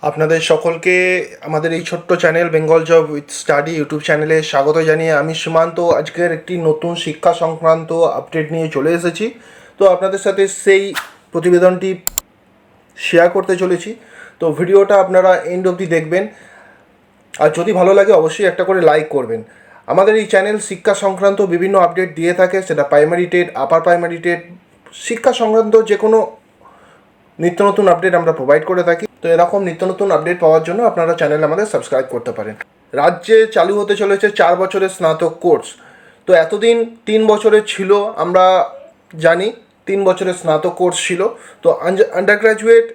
আপনাদের সকলকে আমাদের এই ছোট্ট channel Bengal job with study YouTube চ্যানেলে স্বাগত জানিয়ে আমি সীমান্ত আজকের একটি নতুন শিক্ষা সংক্রান্ত আপডেট নিয়ে চলে এসেছি। তো আপনাদের সাথে সেই প্রতিবেদনটি শেয়ার করতে চলেছি। তো ভিডিওটা আপনারা এন্ড অবধি দেখবেন, আর যদি ভালো লাগে অবশ্যই একটা করে লাইক করবেন। আমাদের এই চ্যানেল শিক্ষা সংক্রান্ত বিভিন্ন আপডেট দিয়ে থাকে, সেটা primary TET, upper primary TET, শিক্ষা সংক্রান্ত যে কোনো নিত্য নতুন আপডেট আমরা প্রোভাইড করে থাকি। তো এরকম নিত্য নতুন আপডেট পাওয়ার জন্য আপনারা চ্যানেল আমাদের সাবস্ক্রাইব করতে পারেন। রাজ্যে চালু হতে চলেছে 4 বছরের স্নাতক কোর্স। তো এতদিন 3 বছরের ছিল, আমরা জানি 3 বছরের স্নাতক কোর্স ছিল। তো আন্ডারগ্র্যাজুয়েট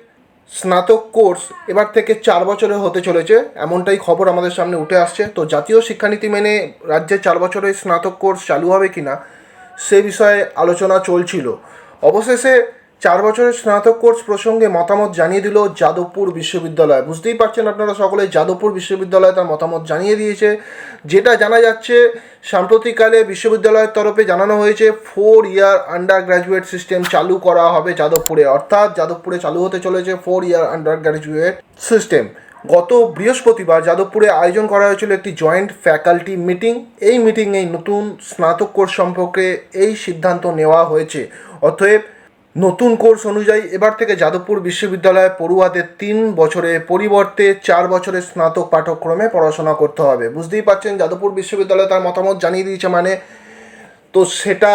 স্নাতক কোর্স এবার থেকে 4 বছরের হতে চলেছে, এমনটাই খবর আমাদের সামনে উঠে আসছে। তো জাতীয় শিক্ষানীতি মেনে রাজ্যে 4 বছরের স্নাতক কোর্স চালু হবে কি না সে বিষয়ে আলোচনা চলছিল। অবশেষে 4 বছরের স্নাতক কোর্স প্রসঙ্গে মতামত জানিয়ে দিল যাদবপুর বিশ্ববিদ্যালয়। বুঝতেই পারছেন আপনারা সকলে, যাদবপুর বিশ্ববিদ্যালয় তার মতামত জানিয়ে দিয়েছে। যেটা জানা যাচ্ছে, সাম্প্রতিককালে বিশ্ববিদ্যালয়ের তরফে জানানো হয়েছে 4 ইয়ার আন্ডার গ্র্যাজুয়েট সিস্টেম চালু করা হবে যাদবপুরে, অর্থাৎ যাদবপুরে চালু হতে চলেছে 4 ইয়ার আন্ডার গ্র্যাজুয়েট সিস্টেম। গত বৃহস্পতিবার যাদবপুরে আয়োজন করা হয়েছিল একটি জয়েন্ট ফ্যাকাল্টি মিটিং। এই মিটিংয়ে নতুন স্নাতক কোর্স সম্পর্কে এই সিদ্ধান্ত নেওয়া হয়েছে। অতএব নতুন কোর্স অনুযায়ী এবার থেকে যাদবপুর বিশ্ববিদ্যালয়ে পড়ুয়াদের 3 বছরের পরিবর্তে 4 বছরের স্নাতক পাঠ্যক্রমে পড়াশোনা করতে হবে। বুঝতেই পারছেন, যাদবপুর বিশ্ববিদ্যালয় তার মতামত জানিয়ে দিয়েছে, তো সেটা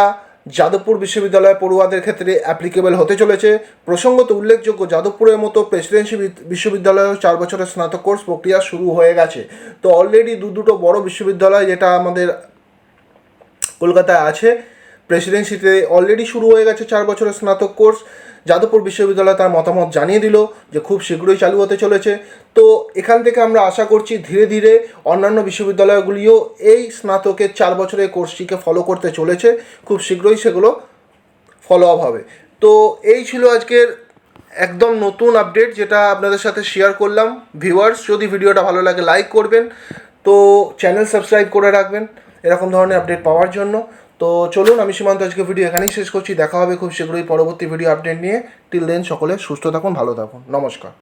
যাদবপুর বিশ্ববিদ্যালয় পড়ুয়াদের ক্ষেত্রে অ্যাপ্লিকেবল হতে চলেছে। প্রসঙ্গত উল্লেখযোগ্য, যাদবপুরের মতো প্রেসিডেন্সি বিশ্ববিদ্যালয়েও 4 বছরের স্নাতক কোর্স প্রক্রিয়া শুরু হয়ে গেছে। তো অলরেডি দুটো বড় বিশ্ববিদ্যালয় যেটা আমাদের কলকাতায় আছে, প্রেসিডেন্সিতে অলরেডি শুরু হয়ে গেছে 4 বছরের স্নাতক কোর্স। যাদবপুর বিশ্ববিদ্যালয় তার মতামত জানিয়ে দিল যে খুব শীঘ্রই চালু হতে চলেছে। তো এখান থেকে আমরা আশা করছি ধীরে ধীরে অন্যান্য বিশ্ববিদ্যালয়গুলিও এই স্নাতকের 4 বছরের কোর্সটিকে ফলো করতে চলেছে। খুব শীঘ্রই সেগুলো ফলো আপ হবে। তো এই ছিল আজকের একদম নতুন আপডেট, যেটা আপনাদের সাথে শেয়ার করলাম। ভিউয়ার্স, যদি ভিডিওটা ভালো লাগে লাইক করবেন, তো চ্যানেল সাবস্ক্রাইব করে রাখবেন এরকম ধরনের আপডেট পাওয়ার জন্য। তো চলুন, আমি সীমান্ত আজকে ভিডিও এখানেই শেষ করছি। দেখা হবে খুব শীঘ্রই পরবর্তী ভিডিও আপডেট নিয়ে। টিল দেন সকলে সুস্থ থাকুন, ভালো থাকুন, নমস্কার।